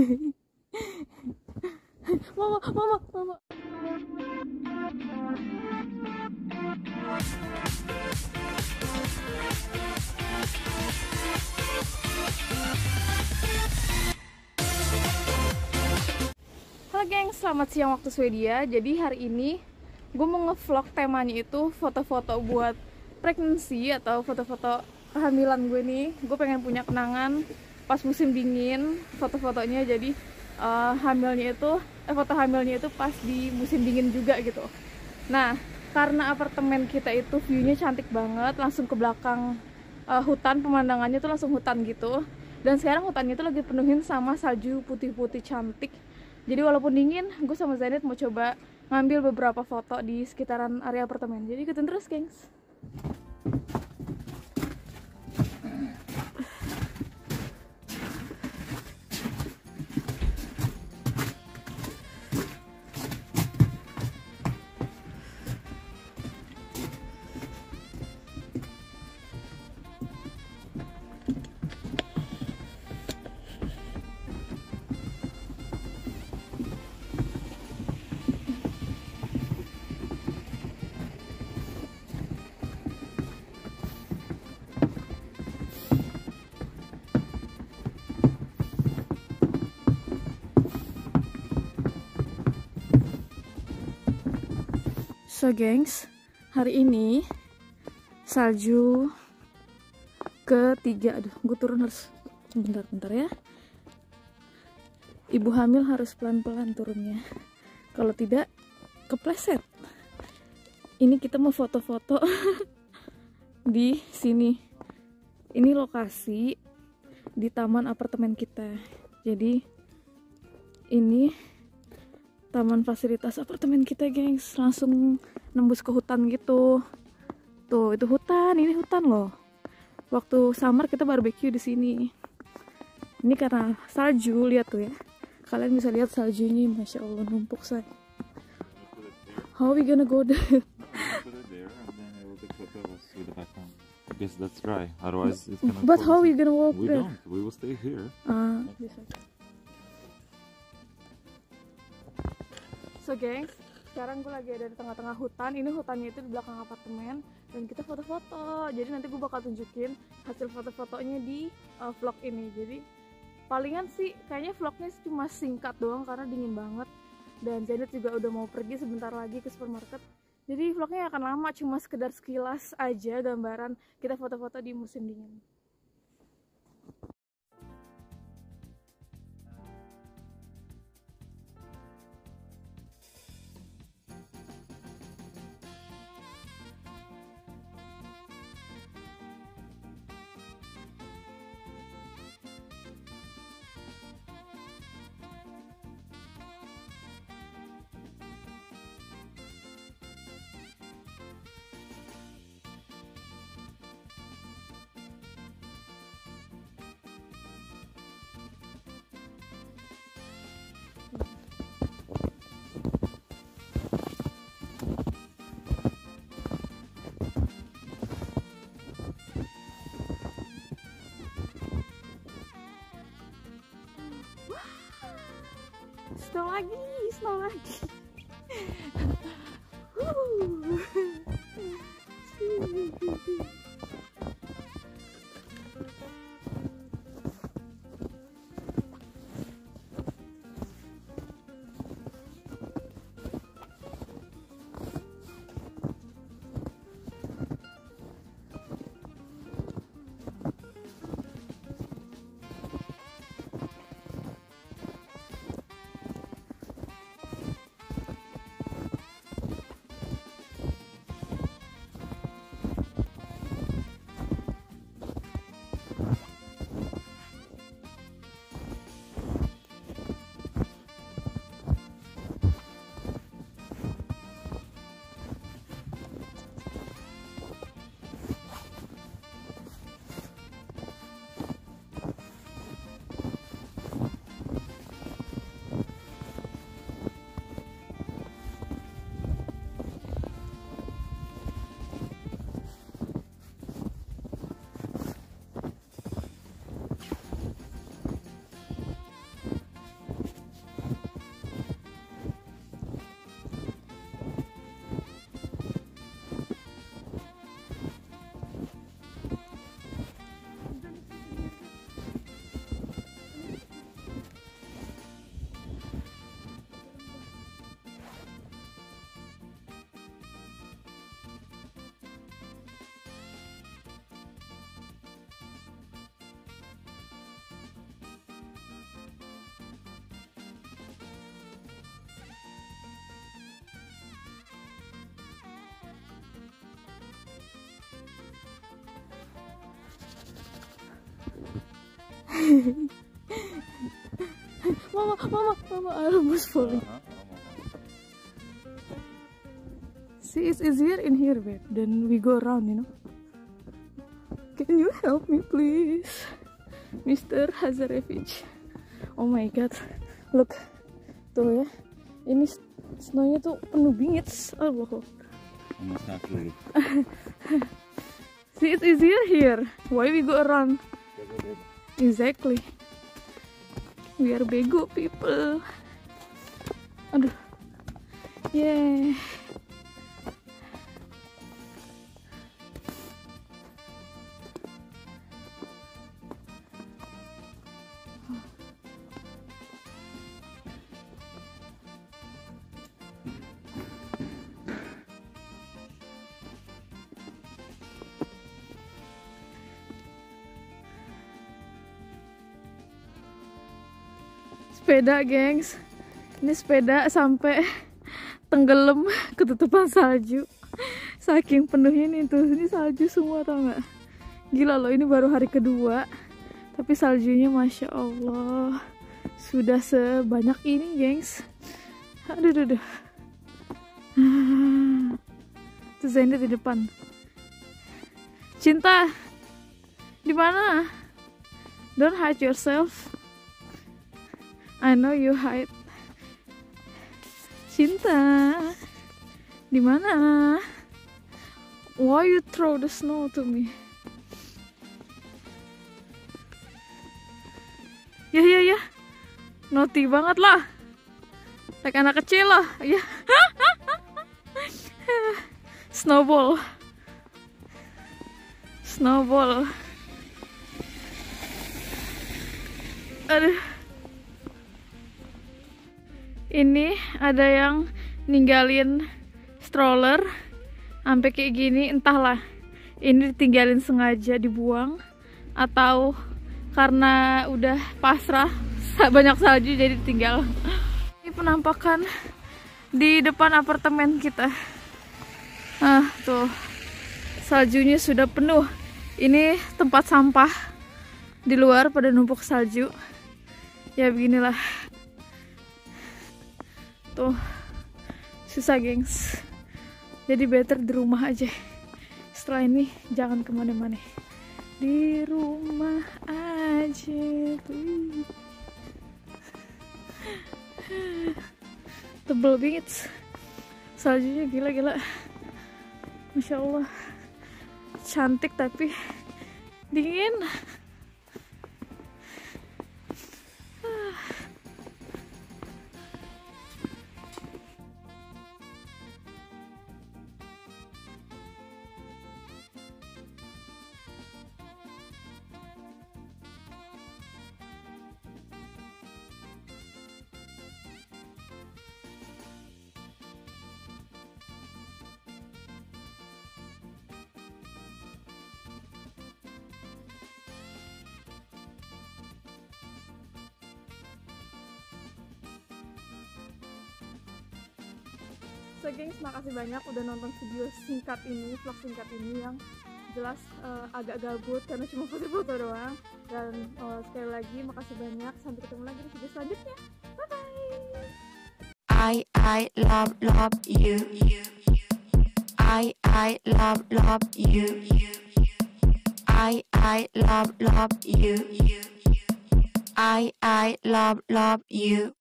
Mama, mama, mama. Halo geng, selamat siang waktu Swedia. Jadi hari ini gue mau ngevlog, temanya itu foto-foto buat pregnancy atau foto-foto kehamilan gue nih. Gue pengen punya kenangan pas musim dingin foto-fotonya. Jadi foto hamilnya itu pas di musim dingin juga gitu. Nah, karena apartemen kita itu view-nya cantik banget, langsung ke belakang hutan, pemandangannya tuh langsung hutan gitu. Dan sekarang hutannya itu lagi penuhin sama salju putih-putih cantik. Jadi walaupun dingin, gue sama Zainit mau coba ngambil beberapa foto di sekitaran area apartemen. Jadi ikutin terus, gengs. So gengs, hari ini salju ketiga. Aduh, gue turun harus bentar ya. Ibu hamil harus pelan-pelan turunnya, kalau tidak kepleset. Ini kita mau foto-foto di sini. Ini lokasi di taman apartemen kita. Jadi ini taman fasilitas apartemen kita, gengs. Langsung nembus ke hutan gitu. Tuh, itu hutan, ini hutan loh. Waktu summer kita barbecue di sini. Ini karena salju, lihat tuh ya. Kalian bisa lihat saljunya, masya Allah, numpuk say. How are we gonna go there? Put it there, and then I will take photos with the background. I guess that's dry. Otherwise, it's gonna. But how are we gonna walk We there? don't. We will stay here. So gengs, sekarang gue lagi ada di tengah-tengah hutan. Ini hutannya itu di belakang apartemen. Dan kita foto-foto. Jadi nanti gue bakal tunjukin hasil foto-fotonya di vlog ini. Jadi palingan sih kayaknya vlognya cuma singkat doang karena dingin banget. Dan Janet juga udah mau pergi sebentar lagi ke supermarket. Jadi vlognya akan lama, cuma sekedar sekilas aja gambaran kita foto-foto di musim dingin. Snow lagi. Mama, I almost falling. See, it's easier in here, babe. Then we go around, you know. Can you help me, please, Mr. Hazarevich? Oh my God, look, tuh ya, ini snownya tuh penuh bingit. Allah. See, it's easier here. Why we go around? Exactly. We are bego people. Aduh. Yeah. Sepeda, gengs. Ini sepeda sampai tenggelam ketutupan salju. Saking penuhnya nih tuh, ini salju semua, tau nggak? Gila loh, ini baru hari kedua, tapi saljunya masya Allah sudah sebanyak ini, gengs. Aduh. Tuh Zainnya di depan. Cinta, di mana? Don't hide yourself. I know you hide. Cinta, di mana? Why you throw the snow to me? Ya. Naughty banget lah. Kayak anak kecil lah. Ya. Snowball. Aduh. Ini ada yang ninggalin stroller sampai kayak gini, entahlah ini ditinggalin sengaja dibuang atau karena udah pasrah banyak salju jadi ditinggal. Ini penampakan di depan apartemen kita. Tuh saljunya sudah penuh. Ini tempat sampah, di luar pada numpuk salju. Ya beginilah. Tuh, susah gengs. Jadi better di rumah aja. Setelah ini jangan kemana-mana. Di rumah aja tuh. Tebel banget. Saljunya gila-gila. Masya Allah. Cantik tapi dingin. So gengs, makasih banyak udah nonton video singkat ini, vlog singkat ini yang jelas agak gabut karena cuma foto-foto doang. Dan sekali lagi makasih banyak, sampai ketemu lagi di video selanjutnya. Bye bye. I love you. I love you. I love you. I love you.